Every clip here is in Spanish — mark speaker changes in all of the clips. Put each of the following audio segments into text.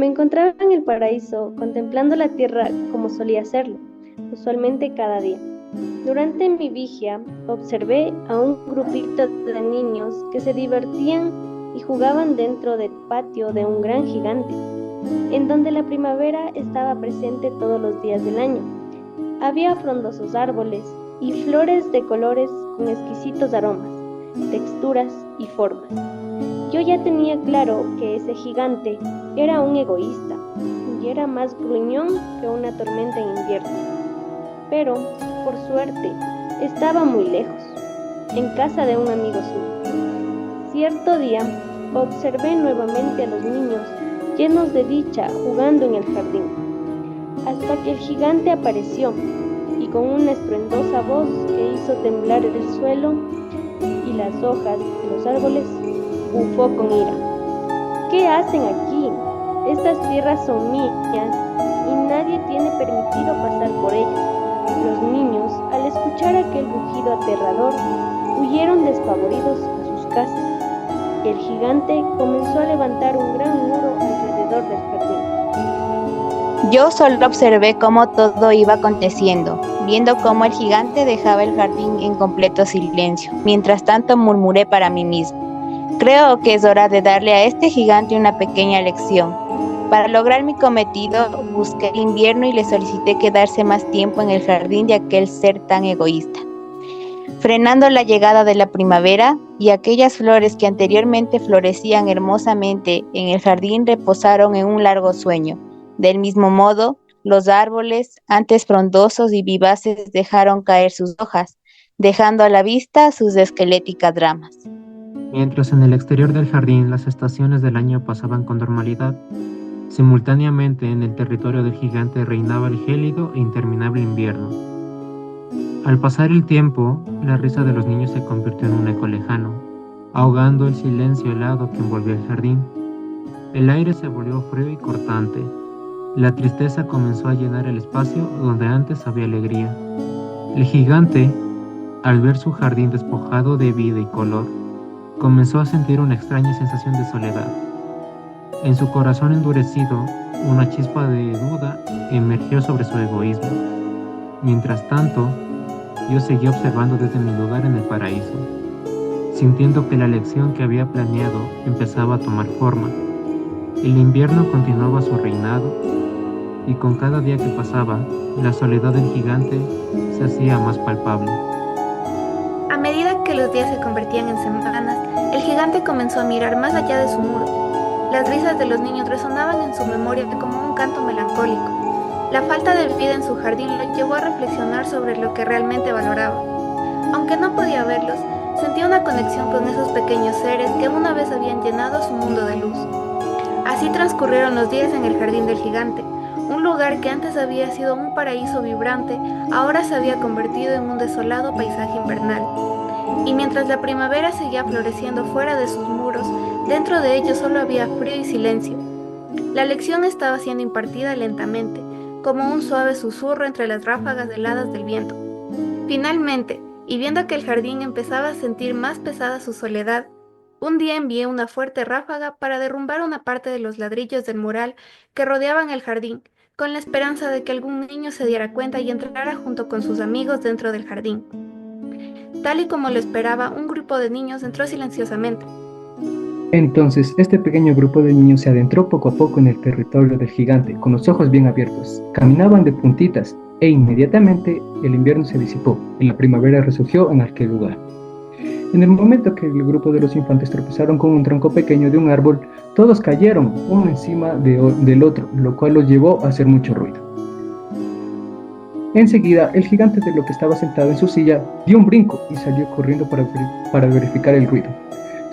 Speaker 1: Me encontraba en el paraíso, contemplando la tierra como solía hacerlo, usualmente cada día. Durante mi vigia, observé a un grupito de niños que se divertían y jugaban dentro del patio de un gran gigante, en donde la primavera estaba presente todos los días del año. Había frondosos árboles y flores de colores con exquisitos aromas, texturas y formas. Yo ya tenía claro que ese gigante era un egoísta y era más gruñón que una tormenta en invierno. Pero, por suerte, estaba muy lejos, en casa de un amigo suyo. Cierto día, observé nuevamente a los niños llenos de dicha jugando en el jardín, hasta que el gigante apareció y con una estruendosa voz que hizo temblar el suelo y las hojas de los árboles, bufó con ira. ¿Qué hacen aquí? Estas tierras son mías y nadie tiene permitido pasar por ellas. Los niños, al escuchar aquel rugido aterrador, huyeron despavoridos a sus casas. El gigante comenzó a levantar un gran muro alrededor del jardín.
Speaker 2: Yo solo observé cómo todo iba aconteciendo, viendo cómo el gigante dejaba el jardín en completo silencio. Mientras tanto murmuré para mí mismo: creo que es hora de darle a este gigante una pequeña lección. Para lograr mi cometido, busqué el invierno y le solicité quedarse más tiempo en el jardín de aquel ser tan egoísta, frenando la llegada de la primavera, y aquellas flores que anteriormente florecían hermosamente en el jardín reposaron en un largo sueño. Del mismo modo, los árboles, antes frondosos y vivaces, dejaron caer sus hojas, dejando a la vista sus esqueléticas ramas.
Speaker 3: Mientras en el exterior del jardín las estaciones del año pasaban con normalidad, simultáneamente en el territorio del gigante reinaba el gélido e interminable invierno. Al pasar el tiempo, la risa de los niños se convirtió en un eco lejano, ahogando el silencio helado que envolvía el jardín. El aire se volvió frío y cortante. La tristeza comenzó a llenar el espacio donde antes había alegría. El gigante, al ver su jardín despojado de vida y color, comenzó a sentir una extraña sensación de soledad. En su corazón endurecido, una chispa de duda emergió sobre su egoísmo. Mientras tanto, yo seguía observando desde mi lugar en el paraíso, sintiendo que la lección que había planeado empezaba a tomar forma. El invierno continuaba su reinado, y con cada día que pasaba, la soledad del gigante se hacía más palpable.
Speaker 4: A medida que los días se convertían en semanas, el gigante comenzó a mirar más allá de su muro. Las risas de los niños resonaban en su memoria como un canto melancólico. La falta de vida en su jardín lo llevó a reflexionar sobre lo que realmente valoraba. Aunque no podía verlos, sentía una conexión con esos pequeños seres que una vez habían llenado su mundo de luz. Así transcurrieron los días en el jardín del gigante. Un lugar que antes había sido un paraíso vibrante, ahora se había convertido en un desolado paisaje invernal. Y mientras la primavera seguía floreciendo fuera de sus muros, dentro de ellos solo había frío y silencio. La lección estaba siendo impartida lentamente, como un suave susurro entre las ráfagas heladas del viento. Finalmente, y viendo que el jardín empezaba a sentir más pesada su soledad, un día envié una fuerte ráfaga para derrumbar una parte de los ladrillos del mural que rodeaban el jardín, con la esperanza de que algún niño se diera cuenta y entrara junto con sus amigos dentro del jardín. Tal y como lo esperaba, un grupo de niños entró silenciosamente.
Speaker 5: Entonces, este pequeño grupo de niños se adentró poco a poco en el territorio del gigante, con los ojos bien abiertos. Caminaban de puntitas, e inmediatamente el invierno se disipó, y la primavera resurgió en aquel lugar. En el momento que el grupo de los infantes tropezaron con un tronco pequeño de un árbol, todos cayeron uno encima del otro, lo cual los llevó a hacer mucho ruido. Enseguida, el gigante, de lo que estaba sentado en su silla, dio un brinco y salió corriendo para verificar el ruido.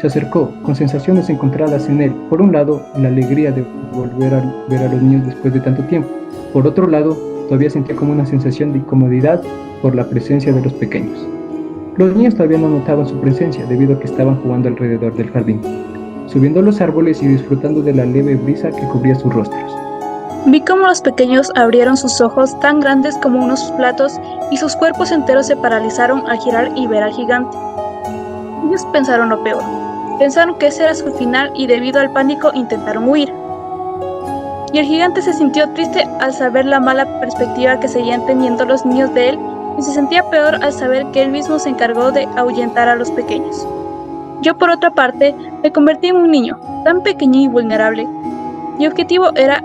Speaker 5: Se acercó, con sensaciones encontradas en él. Por un lado, la alegría de volver a ver a los niños después de tanto tiempo. Por otro lado, todavía sentía como una sensación de incomodidad por la presencia de los pequeños. Los niños todavía no notaban su presencia debido a que estaban jugando alrededor del jardín, subiendo los árboles y disfrutando de la leve brisa que cubría sus rostros.
Speaker 6: Vi cómo los pequeños abrieron sus ojos tan grandes como unos platos y sus cuerpos enteros se paralizaron al girar y ver al gigante. Ellos pensaron lo peor. Pensaron que ese era su final y debido al pánico intentaron huir. y el gigante se sintió triste al saber la mala perspectiva que seguían teniendo los niños de él, y se sentía peor al saber que él mismo se encargó de ahuyentar a los pequeños. Yo, por otra parte, me convertí en un niño, tan pequeño y vulnerable. Mi objetivo era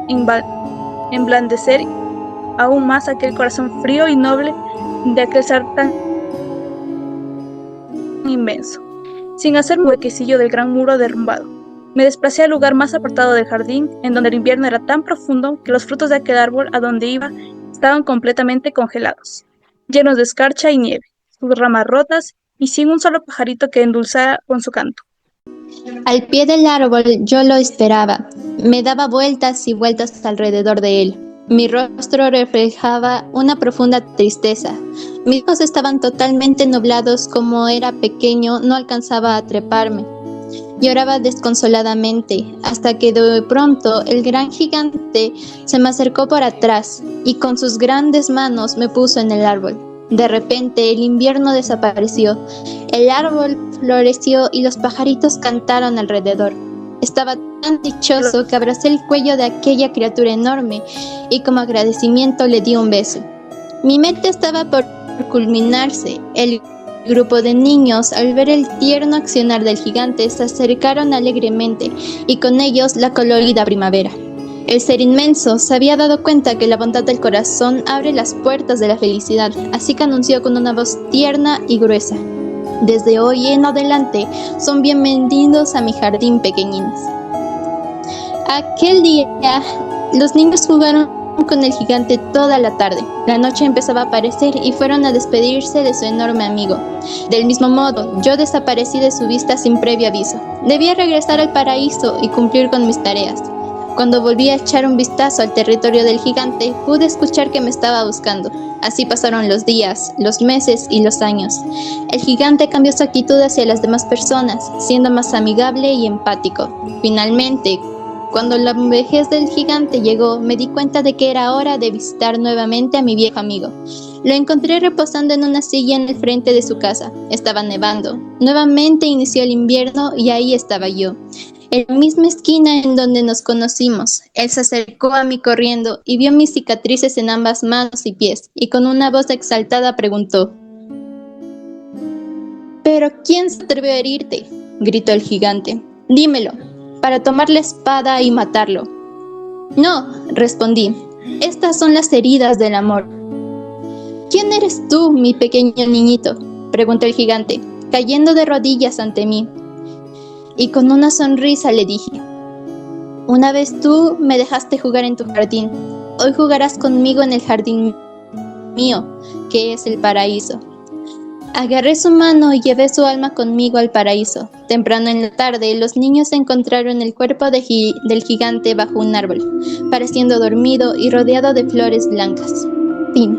Speaker 6: emblandecer aún más aquel corazón frío y noble de aquel ser tan inmenso. Sin hacer un huequecillo del gran muro derrumbado, me desplacé al lugar más apartado del jardín, en donde el invierno era tan profundo que los frutos de aquel árbol a donde iba estaban completamente congelados, llenos de escarcha y nieve, sus ramas rotas y sin un solo pajarito que endulzara con su canto.
Speaker 7: Al pie del árbol yo lo esperaba. Me daba vueltas y vueltas alrededor de él. Mi rostro reflejaba una profunda tristeza. Mis ojos estaban totalmente nublados. Como era pequeño, no alcanzaba a treparme. Lloraba desconsoladamente, hasta que de pronto el gran gigante se me acercó por atrás y con sus grandes manos me puso en el árbol. De repente el invierno desapareció, el árbol floreció y los pajaritos cantaron alrededor. Estaba tan dichoso que abracé el cuello de aquella criatura enorme y como agradecimiento le di un beso. Mi meta estaba por culminarse. El grupo de niños, al ver el tierno accionar del gigante, se acercaron alegremente y con ellos la colorida primavera. El ser inmenso se había dado cuenta que la bondad del corazón abre las puertas de la felicidad, así que anunció con una voz tierna y gruesa: desde hoy en adelante son bienvenidos a mi jardín, pequeñines. Aquel día los niños jugaron con el gigante toda la tarde. La noche empezaba a aparecer y fueron a despedirse de su enorme amigo. Del mismo modo, yo desaparecí de su vista sin previo aviso. Debía regresar al paraíso y cumplir con mis tareas. Cuando volví a echar un vistazo al territorio del gigante, pude escuchar que me estaba buscando. Así pasaron los días, los meses y los años. El gigante cambió su actitud hacia las demás personas, siendo más amigable y empático. Finalmente, cuando la vejez del gigante llegó, me di cuenta de que era hora de visitar nuevamente a mi viejo amigo. Lo encontré reposando en una silla en el frente de su casa. Estaba nevando. Nuevamente inició el invierno y ahí estaba yo, en la misma esquina en donde nos conocimos. Él se acercó a mí corriendo y vio mis cicatrices en ambas manos y pies, y con una voz exaltada preguntó: ¿pero quién se atrevió a herirte?, gritó el gigante. Dímelo, para tomar la espada y matarlo. No, respondí, estas son las heridas del amor. ¿Quién eres tú, mi pequeño niñito?, preguntó el gigante, cayendo de rodillas ante mí. Y con una sonrisa le dije: una vez tú me dejaste jugar en tu jardín, hoy jugarás conmigo en el jardín mío, que es el paraíso. Agarré su mano y llevé su alma conmigo al paraíso. Temprano en la tarde, los niños encontraron el cuerpo del gigante bajo un árbol, pareciendo dormido y rodeado de flores blancas. Fin.